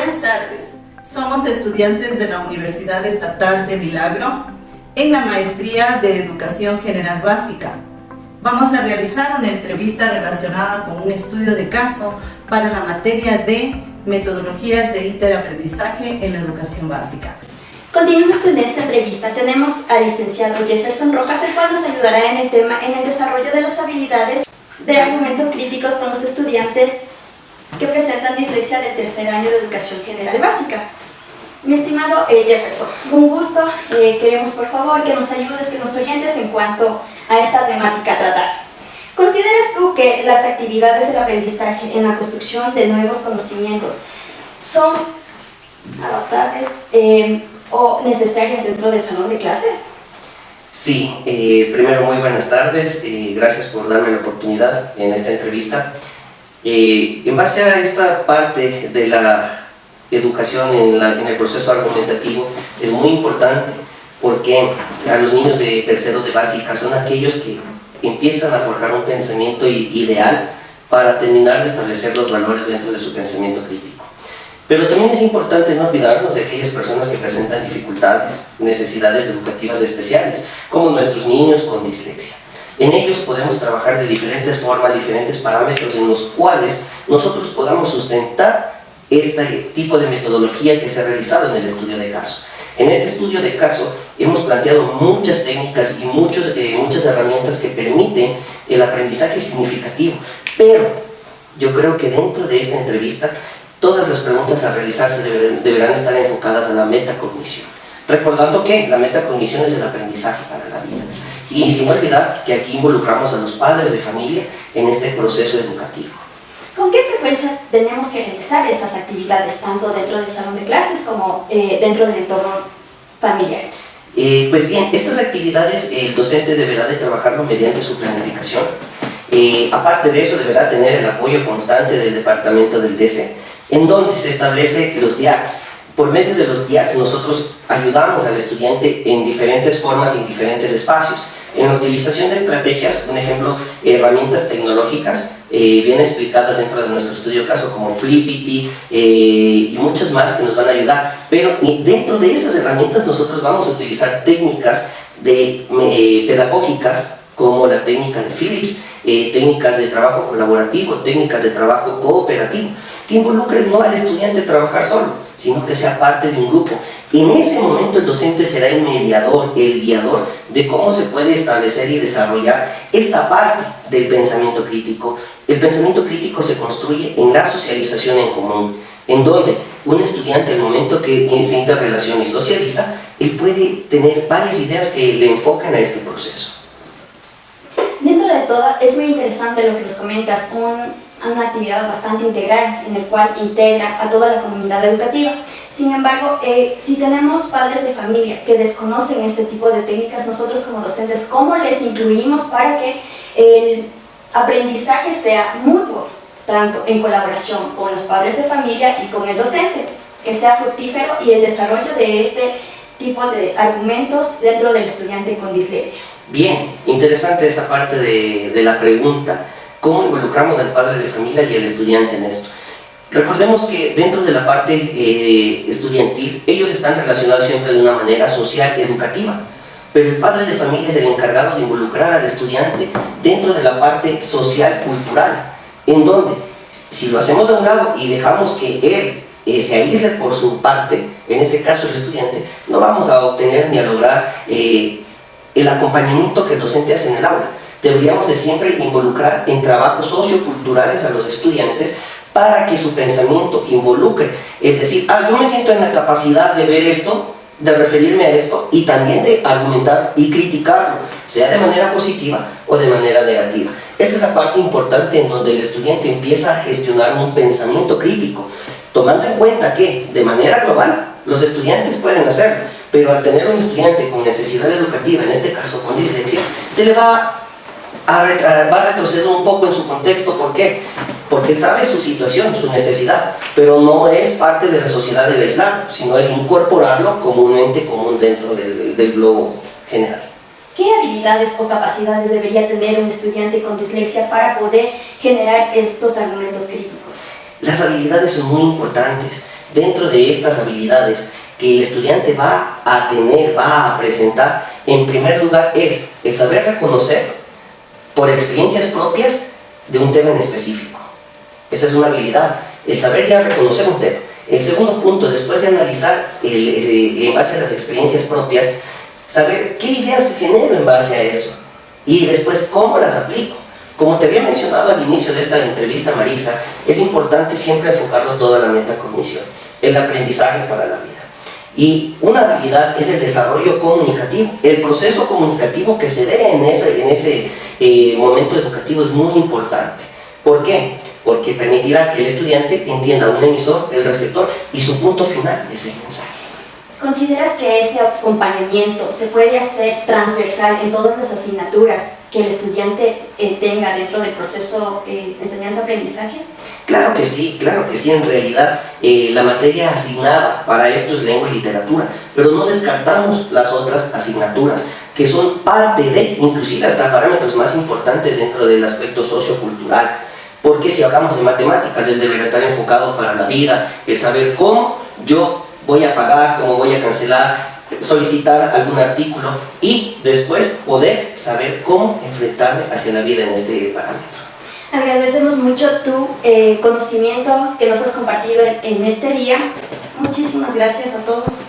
Buenas tardes, somos estudiantes de la Universidad Estatal de Milagro en la Maestría de Educación General Básica. Vamos a realizar una entrevista relacionada con un estudio de caso para la materia de metodologías de interaprendizaje en la educación básica. Continuando con esta entrevista, tenemos al licenciado Jefferson Rojas, el cual nos ayudará en el tema en el desarrollo de las habilidades de argumentos críticos con los estudiantes que presentan dislexia de tercer año de educación general básica. Mi estimado Jefferson, un gusto. Queremos por favor que nos ayudes, que nos orientes en cuanto a esta temática a tratar. ¿Consideras tú que las actividades del aprendizaje en la construcción de nuevos conocimientos son adaptables o necesarias dentro del salón de clases? Sí, primero muy buenas tardes, gracias por darme la oportunidad en esta entrevista. En base a esta parte de la educación en el proceso argumentativo es muy importante porque a los niños de tercero de básica son aquellos que empiezan a forjar un pensamiento ideal para terminar de establecer los valores dentro de su pensamiento crítico. Pero también es importante no olvidarnos de aquellas personas que presentan dificultades, necesidades educativas especiales, como nuestros niños con dislexia. En ellos podemos trabajar de diferentes formas, diferentes parámetros en los cuales nosotros podamos sustentar este tipo de metodología que se ha realizado en el estudio de caso. En este estudio de caso hemos planteado muchas técnicas y muchas herramientas que permiten el aprendizaje significativo, pero yo creo que dentro de esta entrevista todas las preguntas a realizarse deberán estar enfocadas a la metacognición, recordando que la metacognición es el aprendizaje para la vida. Y sin olvidar que aquí involucramos a los padres de familia en este proceso educativo. ¿Con qué frecuencia tenemos que realizar estas actividades, tanto dentro del salón de clases como dentro del entorno familiar? Pues bien, estas actividades el docente deberá de trabajarlo mediante su planificación. Aparte de eso, deberá tener el apoyo constante del departamento del DC, en donde se establecen los DIACs. Por medio de los DIACs nosotros ayudamos al estudiante en diferentes formas y en diferentes espacios. En la utilización de estrategias, un ejemplo, herramientas tecnológicas bien explicadas dentro de nuestro estudio caso como Flippity y muchas más que nos van a ayudar. Pero dentro de esas herramientas nosotros vamos a utilizar técnicas pedagógicas como la técnica de Phillips, técnicas de trabajo colaborativo, técnicas de trabajo cooperativo, que involucren no al estudiante a trabajar solo, sino que sea parte de un grupo. En ese momento el docente será el mediador, el guiador de cómo se puede establecer y desarrollar esta parte del pensamiento crítico. El pensamiento crítico se construye en la socialización en común, en donde un estudiante al momento que se interrelaciona y socializa, él puede tener varias ideas que le enfocan a este proceso. Dentro de todo, es muy interesante lo que nos comentas, una actividad bastante integral en el cual integra a toda la comunidad educativa. Sin embargo, si tenemos padres de familia que desconocen este tipo de técnicas, nosotros como docentes, ¿cómo les incluimos para que el aprendizaje sea mutuo, tanto en colaboración con los padres de familia y con el docente, que sea fructífero y el desarrollo de este tipo de argumentos dentro del estudiante con dislexia? Bien, interesante esa parte de la pregunta. ¿Cómo involucramos al padre de familia y al estudiante en esto? Recordemos que dentro de la parte estudiantil, ellos están relacionados siempre de una manera social, educativa, pero el padre de familia es el encargado de involucrar al estudiante dentro de la parte social, cultural, en donde, si lo hacemos a un lado y dejamos que él se aísle por su parte, en este caso el estudiante, no vamos a obtener ni a lograr el acompañamiento que el docente hace en el aula. Deberíamos de siempre involucrar en trabajos socioculturales a los estudiantes para que su pensamiento involucre, es decir, yo me siento en la capacidad de ver esto, de referirme a esto y también de argumentar y criticarlo, sea de manera positiva o de manera negativa. Esa es la parte importante en donde el estudiante empieza a gestionar un pensamiento crítico, tomando en cuenta que de manera global los estudiantes pueden hacerlo, pero al tener un estudiante con necesidad educativa, en este caso con dislexia, se le va a retroceder un poco en su contexto. ¿Por qué? Porque él sabe su situación, su necesidad, pero no es parte de la sociedad del aislado, sino de incorporarlo como un ente común dentro del globo general. ¿Qué habilidades o capacidades debería tener un estudiante con dislexia para poder generar estos argumentos críticos? Las habilidades son muy importantes. dentro de estas habilidades que el estudiante va a tener, va a presentar, en primer lugar es el saber reconocer por experiencias propias de un tema en específico. Esa es una habilidad, el saber ya reconocer un tema. El segundo punto, después de analizar en base a las experiencias propias, saber qué ideas se genero en base a eso y después cómo las aplico. Como te había mencionado al inicio de esta entrevista, Marisa, es importante siempre enfocarlo todo a la metacognición, el aprendizaje para la vida. Y una habilidad es el desarrollo comunicativo. El proceso comunicativo que se dé en ese momento educativo es muy importante. ¿Por qué? Porque permitirá que el estudiante entienda un emisor, el receptor y su punto final es el mensaje. ¿Consideras que este acompañamiento se puede hacer transversal en todas las asignaturas que el estudiante tenga dentro del proceso de enseñanza-aprendizaje? Claro que sí, en realidad la materia asignada para esto es lengua y literatura, pero no descartamos las otras asignaturas que son parte de, inclusive hasta parámetros más importantes dentro del aspecto sociocultural, porque si hablamos de matemáticas, él deberá estar enfocado para la vida, el saber cómo yo voy a pagar, cómo voy a cancelar, solicitar algún artículo y después poder saber cómo enfrentarme hacia la vida en este parámetro. Agradecemos mucho tu conocimiento que nos has compartido en este día. Muchísimas gracias a todos.